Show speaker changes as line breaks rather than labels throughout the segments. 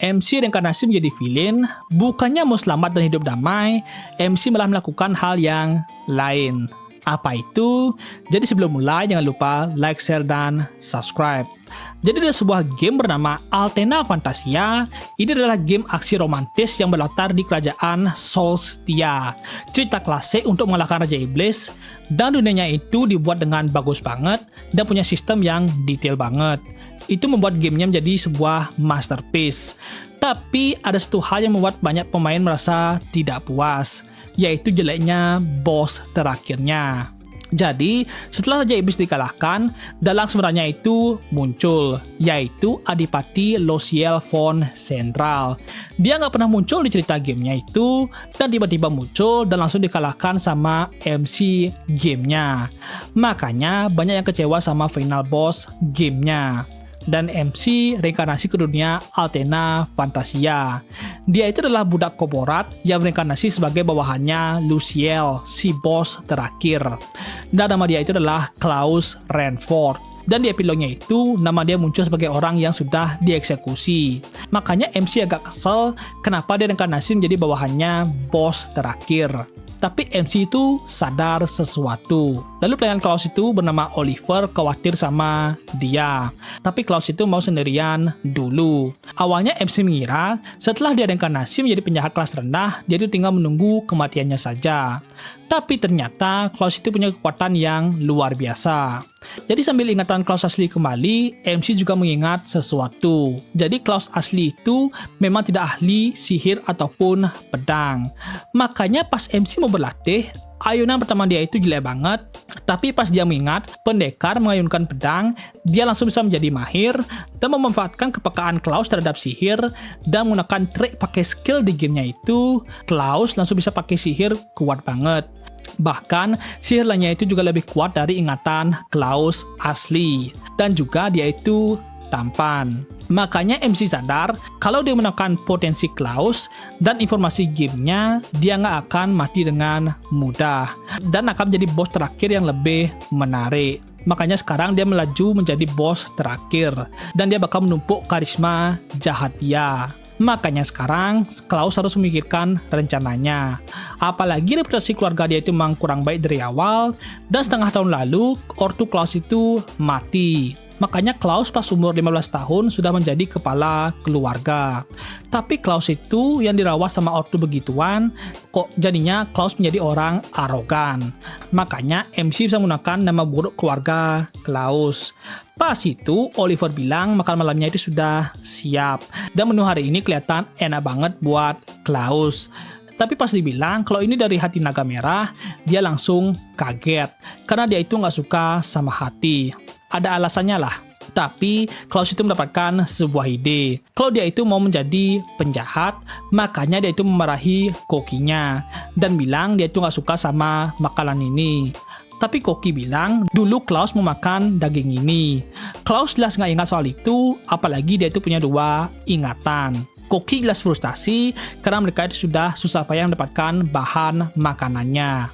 MC reinkarnasi menjadi villain, bukannya mau selamat dan hidup damai, MC malah melakukan hal yang lain. Apa itu? Jadi sebelum mulai jangan lupa like, share, dan subscribe. Jadi ada sebuah game bernama Altena Fantasia. Ini adalah game aksi romantis yang berlatar di kerajaan Solstia. Cerita klasik untuk mengalahkan Raja Iblis, dan dunianya itu dibuat dengan bagus banget dan punya sistem yang detail banget. Itu membuat gamenya menjadi sebuah masterpiece. Tapi ada satu hal yang membuat banyak pemain merasa tidak puas, yaitu jeleknya boss terakhirnya. Jadi, setelah Raja Iblis dikalahkan, dalang sebenarnya itu muncul, yaitu Adipati Losiel von Central. Dia nggak pernah muncul di cerita gamenya itu, dan tiba-tiba muncul dan langsung dikalahkan sama MC gamenya. Makanya banyak yang kecewa sama final boss gamenya. Dan MC reinkarnasi ke dunia Altena Fantasia. Dia itu adalah budak korporat yang reinkarnasi sebagai bawahannya Luciel, si bos terakhir. Dan nama dia itu adalah Klaus Renford. Dan di epilognya itu, nama dia muncul sebagai orang yang sudah dieksekusi. Makanya MC agak kesel kenapa dia reinkarnasi menjadi bawahannya bos terakhir. Tapi MC itu sadar sesuatu. Lalu pelayan Klaus itu bernama Oliver khawatir sama dia. Tapi Klaus itu mau sendirian dulu. Awalnya MC mengira setelah dia reinkarnasi menjadi penjahat kelas rendah, dia itu tinggal menunggu kematiannya saja. Tapi ternyata Klaus itu punya kekuatan yang luar biasa. Jadi sambil ingatan Klaus asli kembali, MC juga mengingat sesuatu. Jadi Klaus asli itu memang tidak ahli sihir ataupun pedang. Makanya pas MC mau berlatih, ayunan pertama dia itu jelek banget. Tapi pas dia mengingat pendekar mengayunkan pedang, dia langsung bisa menjadi mahir dan memanfaatkan kepekaan Klaus terhadap sihir dan menggunakan trik pakai skill di gamenya itu. Klaus langsung bisa pakai sihir kuat banget. Bahkan sihir lainnya itu juga lebih kuat dari ingatan Klaus asli. Dan juga dia itu tampan. Makanya MC sadar kalau dia menekan potensi Klaus dan informasi gamenya, dia nggak akan mati dengan mudah dan akan menjadi bos terakhir yang lebih menarik. Makanya sekarang dia melaju menjadi bos terakhir dan dia bakal menumpuk karisma jahat dia. Makanya sekarang Klaus harus memikirkan rencananya. Apalagi reputasi keluarga dia itu memang kurang baik dari awal, dan setengah tahun lalu ortu Klaus itu mati. Makanya Klaus pas umur 15 tahun sudah menjadi kepala keluarga. Tapi Klaus itu yang dirawat sama ortu begituan, kok jadinya Klaus menjadi orang arogan. Makanya MC bisa menggunakan nama buruk keluarga Klaus. Pas itu Oliver bilang makan malamnya itu sudah siap. Dan menu hari ini kelihatan enak banget buat Klaus. Tapi pas dibilang kalau ini dari hati naga merah, dia langsung kaget. Karena dia itu nggak suka sama hati. Ada alasannya lah. Tapi Klaus itu mendapatkan sebuah ide. Kalau dia itu mau menjadi penjahat, makanya dia itu memarahi kokinya. Dan bilang dia itu nggak suka sama makanan ini. Tapi Koki bilang dulu Klaus mau makan daging ini. Klaus jelas nggak ingat soal itu, apalagi dia itu punya dua ingatan. Koki jelas frustasi karena mereka itu sudah susah payah mendapatkan bahan makanannya.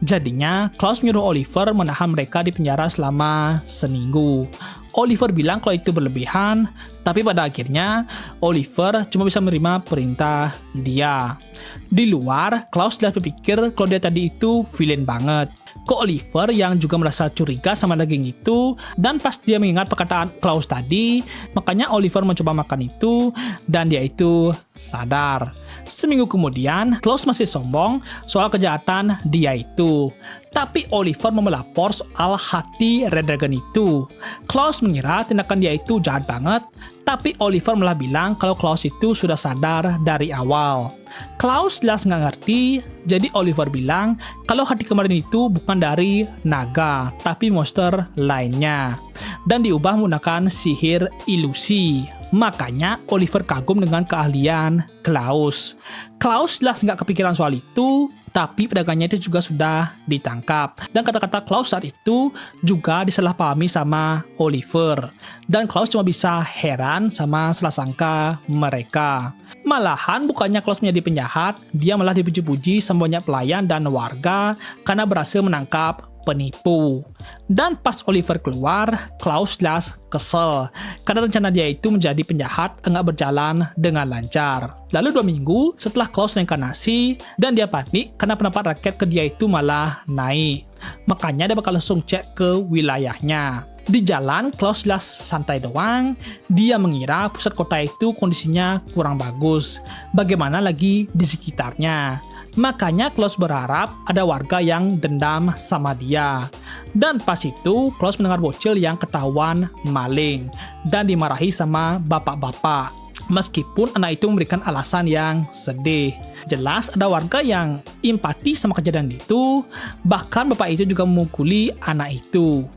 Jadinya Klaus menyuruh Oliver menahan mereka di penjara selama seminggu. Oliver bilang kalau itu berlebihan, tapi pada akhirnya Oliver cuma bisa menerima perintah dia. Di luar, Klaus jelas berpikir kalau dia tadi itu villain banget. Kok Oliver yang juga merasa curiga sama daging itu, dan pas dia mengingat perkataan Klaus tadi, makanya Oliver mencoba makan itu, dan dia itu sadar. Seminggu kemudian, Klaus masih sombong soal kejahatan dia itu. Tapi Oliver mau melapor soal hati Red Dragon itu. Klaus mengira tindakan dia itu jahat banget, tapi Oliver malah bilang kalau Klaus itu sudah sadar dari awal. Klaus jelas nggak ngerti, jadi Oliver bilang kalau hati kemarin itu bukan dari naga, tapi monster lainnya. Dan diubah menggunakan sihir ilusi. Makanya Oliver kagum dengan keahlian Klaus. Klaus jelas nggak kepikiran soal itu, tapi pedagangnya itu juga sudah ditangkap. Dan kata-kata Klaus saat itu juga disalahpahami sama Oliver. Dan Klaus cuma bisa heran sama salah sangka mereka. Malahan bukannya Klaus menjadi penjahat, dia malah dipuji-puji sama banyak pelayan dan warga karena berhasil menangkap penipu. Dan pas Oliver keluar, Klaus jelas kesel karena rencana dia itu menjadi penjahat enggak berjalan dengan lancar. Lalu 2 minggu setelah Klaus reinkarnasi dan dia panik karena pendapat rakyat ke dia itu malah naik. Makanya dia bakal langsung cek ke wilayahnya. Di jalan, Klaus jelas santai doang. Dia mengira pusat kota itu kondisinya kurang bagus. Bagaimana lagi di sekitarnya. Makanya Klaus berharap ada warga yang dendam sama dia. Dan pas itu, Klaus mendengar bocil yang ketahuan maling dan dimarahi sama bapak-bapak. Meskipun anak itu memberikan alasan yang sedih. Jelas ada warga yang empati sama kejadian itu. Bahkan bapak itu juga memukuli anak itu.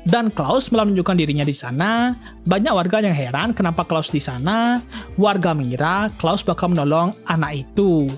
Dan Klaus malah menunjukkan dirinya di sana. Banyak warga yang heran kenapa Klaus di sana. Warga mengira Klaus bakal menolong anak itu.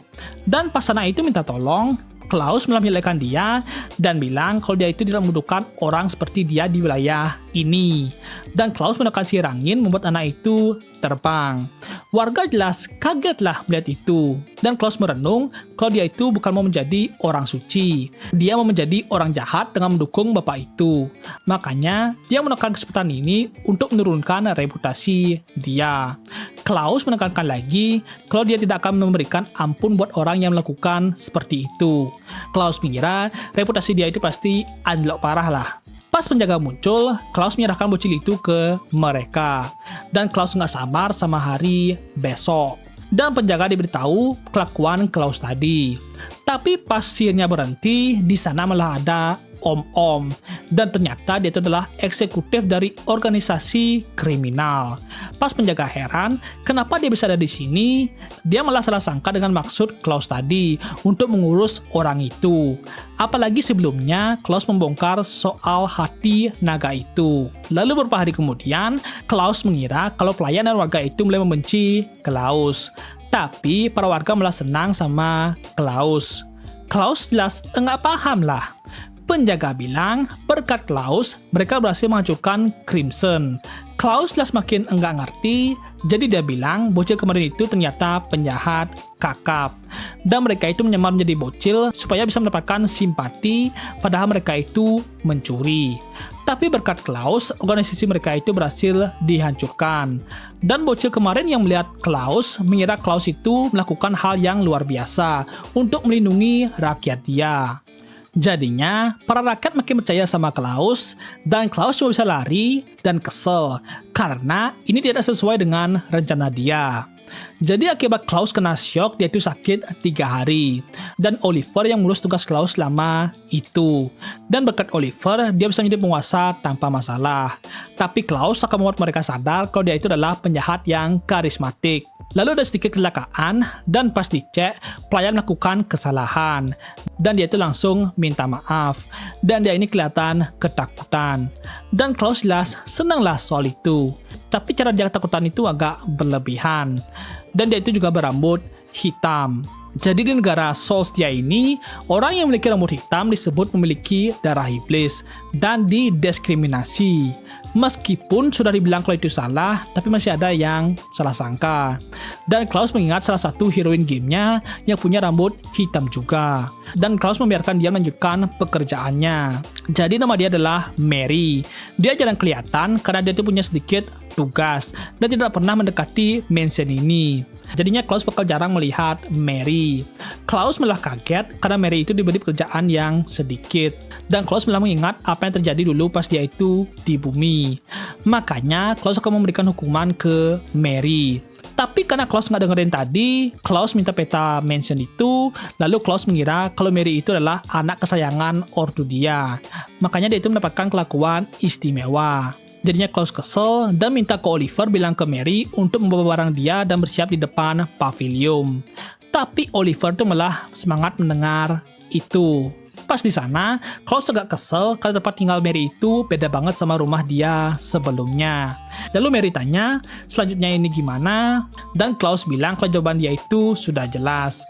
Dan pas anak itu minta tolong, Klaus malah menyalahkan dia dan bilang kalau dia itu tidak membutuhkan orang seperti dia di wilayah ini. Dan Klaus menggunakan sihir angin membuat anak itu terbang. Warga jelas kagetlah melihat itu. Dan Klaus merenung kalau dia itu bukan mau menjadi orang suci. Dia mau menjadi orang jahat dengan mendukung bapak itu. Makanya dia menekan kesempatan ini untuk menurunkan reputasi dia. Klaus menekankan lagi kalau dia tidak akan memberikan ampun buat orang yang melakukan seperti itu. Klaus mengira reputasi dia itu pasti anjlok parah lah. Pas penjaga muncul, Klaus menyerahkan bocil itu ke mereka. Dan Klaus nggak sabar sama hari besok. Dan penjaga diberitahu kelakuan Klaus tadi. Tapi pas sihirnya berhenti, di sana malah ada om-om. Dan ternyata dia itu adalah eksekutif dari organisasi kriminal. Pas penjaga heran, kenapa dia bisa ada di sini? Dia malah salah sangka dengan maksud Klaus tadi untuk mengurus orang itu. Apalagi sebelumnya, Klaus membongkar soal hati naga itu. Lalu beberapa hari kemudian, Klaus mengira kalau pelayan dan warga itu mulai membenci Klaus. Tapi para warga malah senang sama Klaus. Klaus jelas enggak paham lah. Penjaga bilang, berkat Klaus, mereka berhasil menghancurkan Crimson. Klaus jelas makin enggak ngerti, jadi dia bilang bocil kemarin itu ternyata penjahat kakap. Dan mereka itu menyamar menjadi bocil supaya bisa mendapatkan simpati, padahal mereka itu mencuri. Tapi berkat Klaus, organisasi mereka itu berhasil dihancurkan. Dan bocil kemarin yang melihat Klaus mengira Klaus itu melakukan hal yang luar biasa untuk melindungi rakyat dia. Jadinya, para rakyat makin percaya sama Klaus, dan Klaus cuma bisa lari dan kesel, karena ini tidak sesuai dengan rencana dia. Jadi akibat Klaus kena syok, dia itu sakit 3 hari. Dan Oliver yang mengurus tugas Klaus selama itu. Dan berkat Oliver, dia bisa menjadi penguasa tanpa masalah. Tapi Klaus akan membuat mereka sadar kalau dia itu adalah penjahat yang karismatik. Lalu ada sedikit kecelakaan, dan pas dicek, pelayan melakukan kesalahan. Dan dia itu langsung minta maaf. Dan dia ini kelihatan ketakutan. Dan Klaus jelas senanglah soal itu. Tapi cara dia ketakutan itu agak berlebihan. Dan dia itu juga berambut hitam. Jadi di negara Solstia ini, orang yang memiliki rambut hitam disebut memiliki darah iblis dan didiskriminasi. Meskipun sudah dibilang kalau itu salah, tapi masih ada yang salah sangka. Dan Klaus mengingat salah satu heroin gamenya yang punya rambut hitam juga. Dan Klaus membiarkan dia melanjutkan pekerjaannya. Jadi nama dia adalah Mary. Dia jarang kelihatan karena dia itu punya sedikit tugas dan tidak pernah mendekati mansion ini. Jadinya Klaus bakal jarang melihat Mary. Klaus malah kaget karena Mary itu diberi pekerjaan yang sedikit. Dan Klaus malah mengingat apa yang terjadi dulu pas dia itu di bumi. Makanya Klaus akan memberikan hukuman ke Mary. Tapi karena Klaus nggak dengerin tadi, Klaus minta peta mansion itu, lalu Klaus mengira kalau Mary itu adalah anak kesayangan ortu dia. Makanya dia itu mendapatkan kelakuan istimewa. Jadinya Klaus kesel dan minta ke Oliver bilang ke Mary untuk membawa barang dia dan bersiap di depan pavilion. Tapi Oliver tuh malah semangat mendengar itu. Pas di sana, Klaus agak kesel karena tempat tinggal Mary itu beda banget sama rumah dia sebelumnya. Lalu Mary tanya, selanjutnya ini gimana? Dan Klaus bilang kalau jawaban dia itu sudah jelas.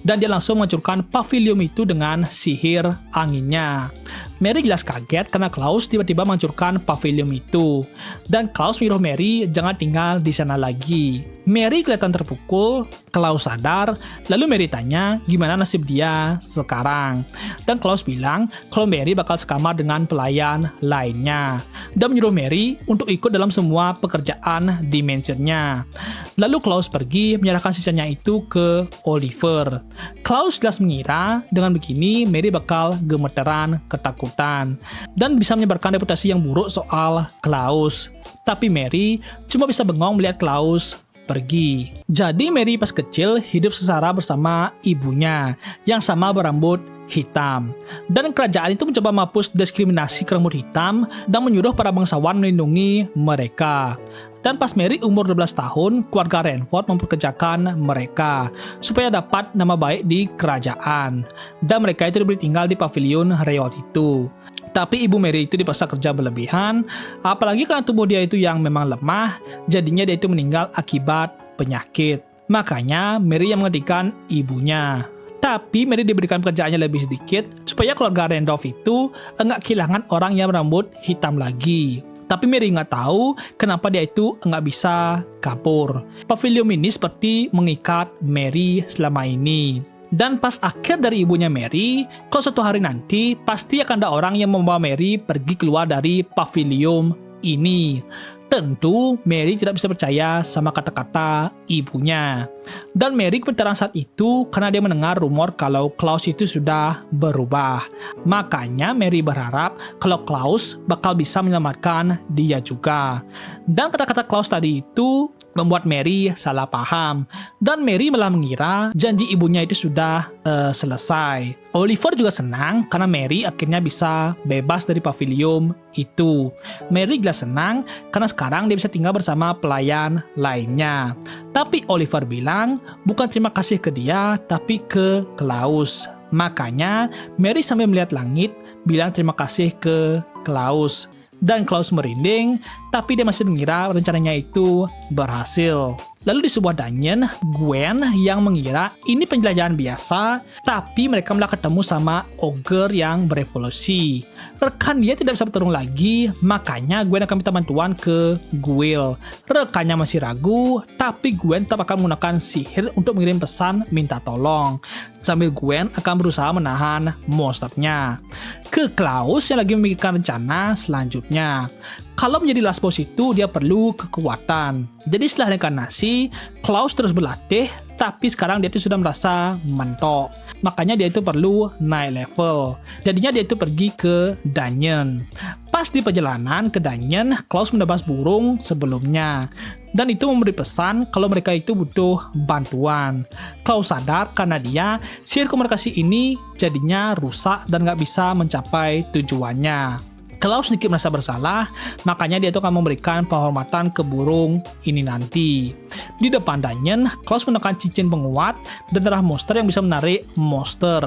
Dan dia langsung menghancurkan pavilion itu dengan sihir anginnya. Mary jelas kaget karena Klaus tiba-tiba menghancurkan pavilion itu. Dan Klaus menyuruh Mary jangan tinggal di sana lagi. Mary kelihatan terpukul, Klaus sadar, lalu Mary tanya gimana nasib dia sekarang. Dan Klaus bilang kalau Mary bakal sekamar dengan pelayan lainnya. Dan menyuruh Mary untuk ikut dalam semua pekerjaan di mansionnya. Lalu Klaus pergi menyerahkan sisanya itu ke Oliver. Klaus jelas mengira dengan begini Mary bakal gemeteran ketakutan dan bisa menyebarkan reputasi yang buruk soal Klaus. Tapi Mary cuma bisa bengong melihat Klaus pergi. Jadi Mary pas kecil hidup sengsara bersama ibunya yang sama berambut hitam. Dan kerajaan itu mencoba menghapus diskriminasi rambut hitam dan menyuruh para bangsawan melindungi mereka. Dan pas Mary umur 12 tahun, keluarga Renford memperkerjakan mereka supaya dapat nama baik di kerajaan. Dan mereka itu diberi tinggal di pavilion Riot itu. Tapi ibu Mary itu dipaksa kerja berlebihan, apalagi karena tubuh dia itu yang memang lemah, jadinya dia itu meninggal akibat penyakit. Makanya Mary yang menggantikan ibunya. Tapi Mary diberikan pekerjaannya lebih sedikit supaya keluarga Randolph itu enggak kehilangan orang yang berambut hitam lagi. Tapi Mary nggak tahu kenapa dia itu nggak bisa kabur. Pavilion ini seperti mengikat Mary selama ini. Dan pas akhir dari ibunya Mary, kalau suatu hari nanti pasti akan ada orang yang membawa Mary pergi keluar dari pavilion ini. Tentu Mary tidak bisa percaya sama kata-kata ibunya. Dan Mary gemetaran saat itu karena dia mendengar rumor kalau Klaus itu sudah berubah. Makanya Mary berharap kalau Klaus bakal bisa menyelamatkan dia juga. Dan kata-kata Klaus tadi itu membuat Mary salah paham. Dan Mary malah mengira janji ibunya itu sudah selesai. Oliver juga senang karena Mary akhirnya bisa bebas dari pavilion itu. Mary jelas senang karena sekarang dia bisa tinggal bersama pelayan lainnya. Tapi Oliver bilang bukan terima kasih ke dia, tapi ke Klaus. Makanya Mary sambil melihat langit bilang terima kasih ke Klaus. Dan Klaus merinding, tapi dia masih mengira rencananya itu berhasil. Lalu di sebuah dungeon, Gwen yang mengira ini penjelajahan biasa, tapi mereka malah ketemu sama ogre yang berevolusi. Rekan dia tidak bisa bertarung lagi, makanya Gwen akan minta bantuan ke Gwyll. Rekannya masih ragu, tapi Gwen tetap akan menggunakan sihir untuk mengirim pesan minta tolong. Sambil Gwen akan berusaha menahan monsternya. Ke Klaus yang lagi memikirkan rencana selanjutnya. Kalau menjadi last boss itu dia perlu kekuatan. Jadi setelah reinkarnasi, Klaus terus berlatih, tapi sekarang dia itu sudah merasa mentok. Makanya dia itu perlu naik level. Jadinya dia itu pergi ke dungeon. Pas di perjalanan ke dungeon, Klaus menebas burung sebelumnya. Dan itu memberi pesan kalau mereka itu butuh bantuan. Klaus sadar karena dia, sihir komunikasi ini jadinya rusak dan nggak bisa mencapai tujuannya. Klaus sedikit merasa bersalah, makanya dia itu akan memberikan penghormatan ke burung ini nanti. Di depan dungeon, Klaus menekan cincin penguat dan darah monster yang bisa menarik monster.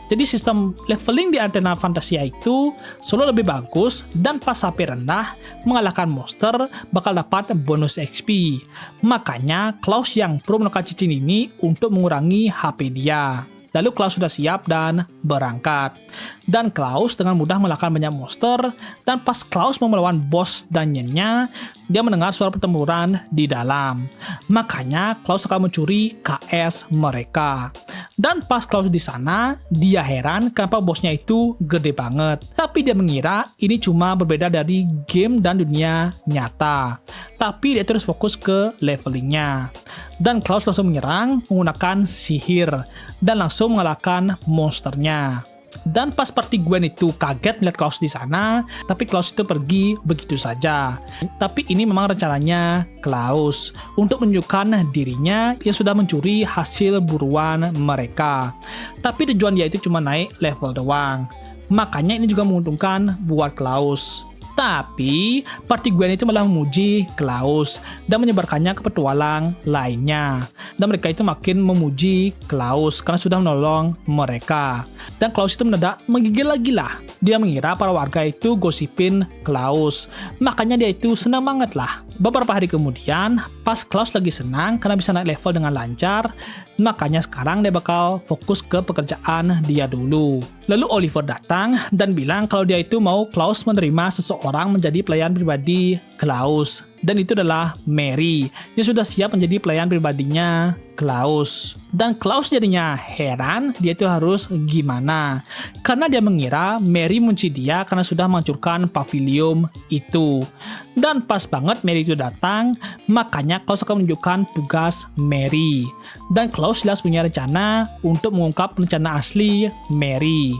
Jadi sistem leveling di Arena Fantasia itu selalu lebih bagus dan pas HP rendah, mengalahkan monster bakal dapat bonus XP. Makanya Klaus yang pro menekan cincin ini untuk mengurangi HP dia. Lalu Klaus sudah siap dan berangkat. Dan Klaus dengan mudah mengalahkan banyak monster. Dan pas Klaus mau melawan bos dungeonnya, dia mendengar suara pertempuran di dalam. Makanya Klaus akan mencuri KS mereka. Dan pas Klaus di sana, dia heran kenapa bosnya itu gede banget. Tapi dia mengira ini cuma berbeda dari game dan dunia nyata. Tapi dia terus fokus ke levelingnya. Dan Klaus langsung menyerang menggunakan sihir dan langsung mengalahkan monsternya. Dan pas party Gwen itu kaget melihat Klaus di sana, tapi Klaus itu pergi begitu saja. Tapi ini memang rencananya Klaus untuk menunjukkan dirinya yang sudah mencuri hasil buruan mereka. Tapi tujuan dia itu cuma naik level doang. Makanya ini juga menguntungkan buat Klaus. Tapi party Gwen itu malah memuji Klaus dan menyebarkannya ke petualang lainnya. Dan mereka itu makin memuji Klaus karena sudah menolong mereka. Dan Klaus itu mendadak menggigil-gila. Dia mengira para warga itu gosipin Klaus. Makanya dia itu senang banget lah Beberapa hari kemudian, pas Klaus lagi senang karena bisa naik level dengan lancar, makanya sekarang dia bakal fokus ke pekerjaan dia dulu. Lalu Oliver datang dan bilang kalau dia itu mau Klaus menerima seseorang menjadi pelayan pribadi Klaus. Dan itu adalah Mary, yang sudah siap menjadi pelayan pribadinya Klaus. Dan Klaus jadinya heran dia itu harus gimana. Karena dia mengira Mary mengunci dia karena sudah menghancurkan pavilion itu. Dan pas banget Mary itu datang, makanya Klaus akan menunjukkan tugas Mary. Dan Klaus jelas punya rencana untuk mengungkap rencana asli Mary.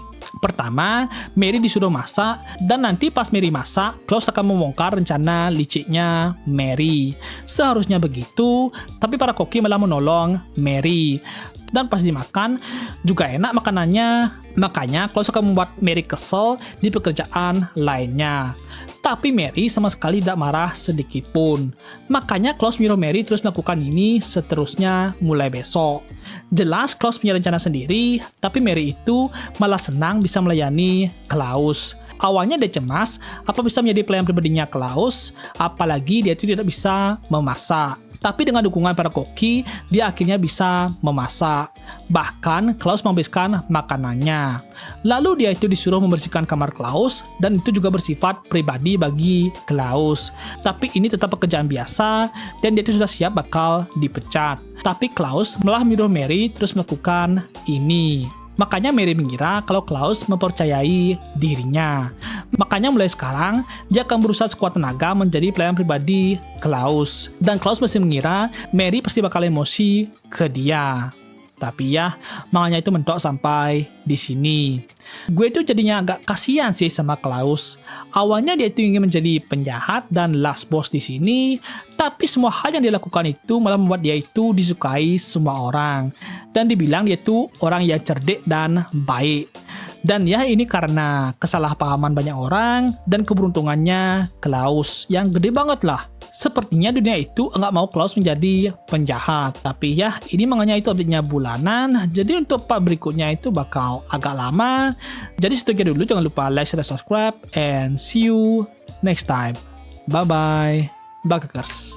Pertama, Mary disuruh masak, dan nanti pas Mary masak, Klaus akan membongkar rencana liciknya Mary. Seharusnya begitu, tapi para koki malah menolong Mary. Dan pas dimakan, juga enak makanannya. Makanya Klaus akan membuat Mary kesel di pekerjaan lainnya. Tapi Mary sama sekali tidak marah sedikit pun. Makanya Klaus menyuruh Mary terus melakukan ini seterusnya mulai besok. Jelas Klaus punya rencana sendiri, tapi Mary itu malah senang bisa melayani Klaus. Awalnya dia cemas apa bisa menjadi pelayan pribadinya Klaus, apalagi dia itu tidak bisa memasak. Tapi dengan dukungan para koki, dia akhirnya bisa memasak. Bahkan Klaus menghabiskan makanannya. Lalu dia itu disuruh membersihkan kamar Klaus, dan itu juga bersifat pribadi bagi Klaus. Tapi ini tetap pekerjaan biasa, dan dia itu sudah siap bakal dipecat. Tapi Klaus malah menyuruh Mary terus melakukan ini. Makanya Mary mengira kalau Klaus mempercayai dirinya. Makanya mulai sekarang, dia akan berusaha sekuat tenaga menjadi pelayan pribadi Klaus. Dan Klaus masih mengira Mary pasti bakal emosi ke dia. Tapi ya, makanya itu mentok sampai di sini. Gue tuh jadinya agak kasihan sih sama Klaus. Awalnya dia itu ingin menjadi penjahat dan last boss di sini, tapi semua hal yang dia lakukan itu malah membuat dia itu disukai semua orang. Dan dibilang dia tuh orang yang cerdik dan baik. Dan ya ini karena kesalahpahaman banyak orang dan keberuntungannya Klaus yang gede banget lah. Sepertinya dunia itu nggak mau Klaus menjadi penjahat. Tapi ya ini makanya itu update-nya bulanan. Jadi untuk part berikutnya itu bakal agak lama. Jadi segitu dulu, jangan lupa like, share, subscribe, and see you next time. Bye-bye. Bakers.